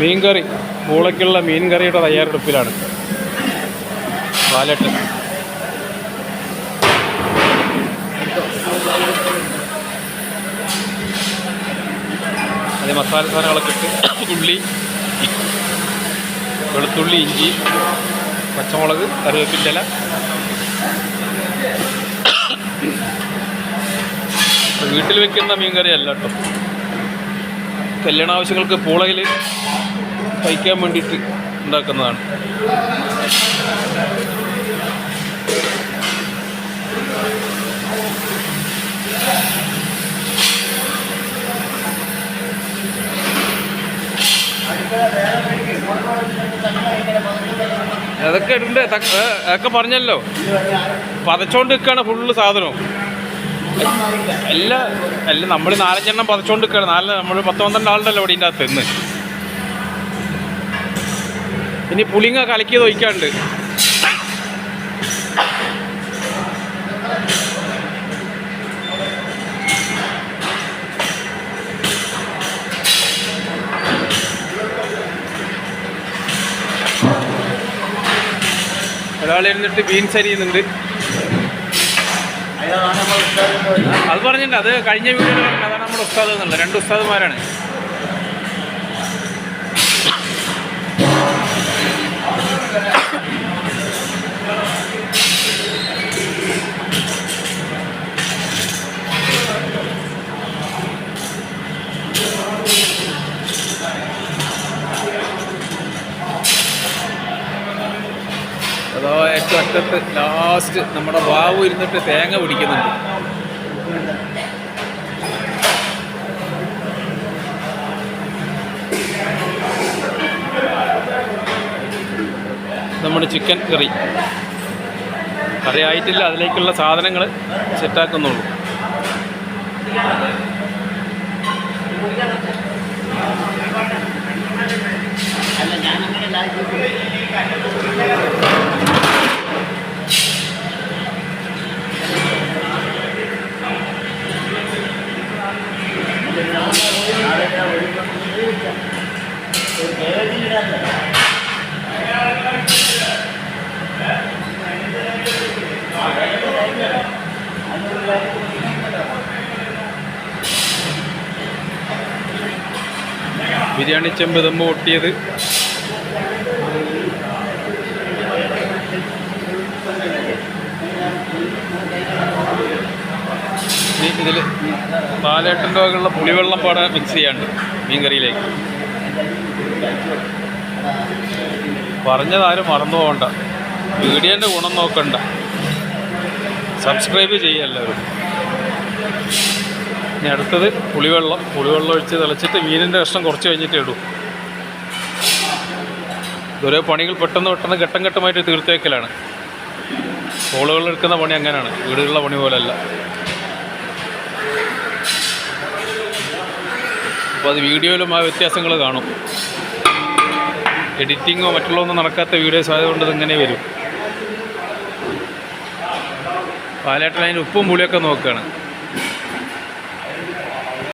മീൻകറി, പൂളയ്ക്കുള്ള മീൻകറിയുടെ തയ്യാറെടുപ്പിലാണ് പാലട്ട്. അത് മസാല സാധനങ്ങളൊക്കെ ഇട്ട് ഉള്ളി, വെളുത്തുള്ളി, ഇഞ്ചി, പച്ചമുളക്, കറിവേപ്പിൻ്റെ ഇല. വീട്ടിൽ വെക്കുന്ന മീൻകറി അല്ല കേട്ടോ, കല്യാണ ആവശ്യങ്ങൾക്ക് പൂളയിൽ കഴിക്കാൻ വേണ്ടിയിട്ട് ഉണ്ടാക്കുന്നതാണ്. അതൊക്കെ ഉണ്ട്, അതൊക്കെ പറഞ്ഞല്ലോ. പതച്ചോണ്ട് നിൽക്കുകയാണ് ഫുള്ള് സാധനവും. എല്ലാം നമ്മൾ 4-5 എണ്ണം പതച്ചോണ്ട് നിൽക്കുകയാണ്. നമ്മൾ 10-12 ആളുണ്ടല്ലോ ഇവിടെ ഇതിൻ്റെ അകത്ത് ഇന്ന്. ഇനി പുളിങ്ങ കലക്കിയത് ഒഴിക്കാണ്ട്. ഒരാളിരുന്നിട്ട് ബീൻസ് അരിയുന്നുണ്ട്. അത് പറഞ്ഞിട്ടുണ്ട്, അത് കഴിഞ്ഞ വീഡിയോയിൽ പറഞ്ഞു. അതാണ് നമ്മുടെ ഉസ്താദ് എന്നുള്ളത്. 2 ഉസ്താദുമാരാണ്. അതോ ഏറ്റവും അറ്റത്ത് ലാസ്റ്റ് നമ്മുടെ വാവ് ഇരുന്നിട്ട് തേങ്ങ പിടിക്കുന്നുണ്ട്. നമ്മുടെ ചിക്കൻ കറി ആയിട്ടില്ല, അതിലേക്കുള്ള സാധനങ്ങൾ സെറ്റാക്കുന്നുള്ളൂ. ബിരിയാണി ചെമ്പ് ദമ്മ് പൊട്ടിയത്, ഇതിൽ പാലേട്ടൻ്റെ വകയുള്ള പുളിവെള്ളം പാടാൻ മിക്സ് ചെയ്യാണ്ട് മീൻകറിയിലേക്ക്. പറഞ്ഞതാരും മറന്നു പോകണ്ട, വീഡിയോൻ്റെ ഗുണം നോക്കണ്ട, സബ്സ്ക്രൈബ് ചെയ്യുക എല്ലാവരും. ഇനി അടുത്തത് പുളിവെള്ളം ഒഴിച്ച് തിളച്ചിട്ട് മീനിൻ്റെ കഷ്ണം കുറച്ച് കഴിഞ്ഞിട്ടേ ഇടൂ. ഓരോ പണികൾ പെട്ടെന്ന് ഘട്ടം ഘട്ടമായിട്ട് തീർത്തേക്കലാണ്. കോളുകൾ എടുക്കുന്ന പണി അങ്ങനെയാണ്, വീടുകളിലെ പണി പോലെയല്ല. അപ്പോൾ അത് വീഡിയോയിലും ആ വ്യത്യാസങ്ങൾ കാണും. എഡിറ്റിങ്ങോ മറ്റുള്ളതൊന്നും നടക്കാത്ത വീഡിയോസ് ആയതുകൊണ്ട് ഇതിങ്ങനെ വരും. പാലേട്ടൻ അതിന് ഉപ്പും പുളിയൊക്കെ നോക്കുകയാണ്.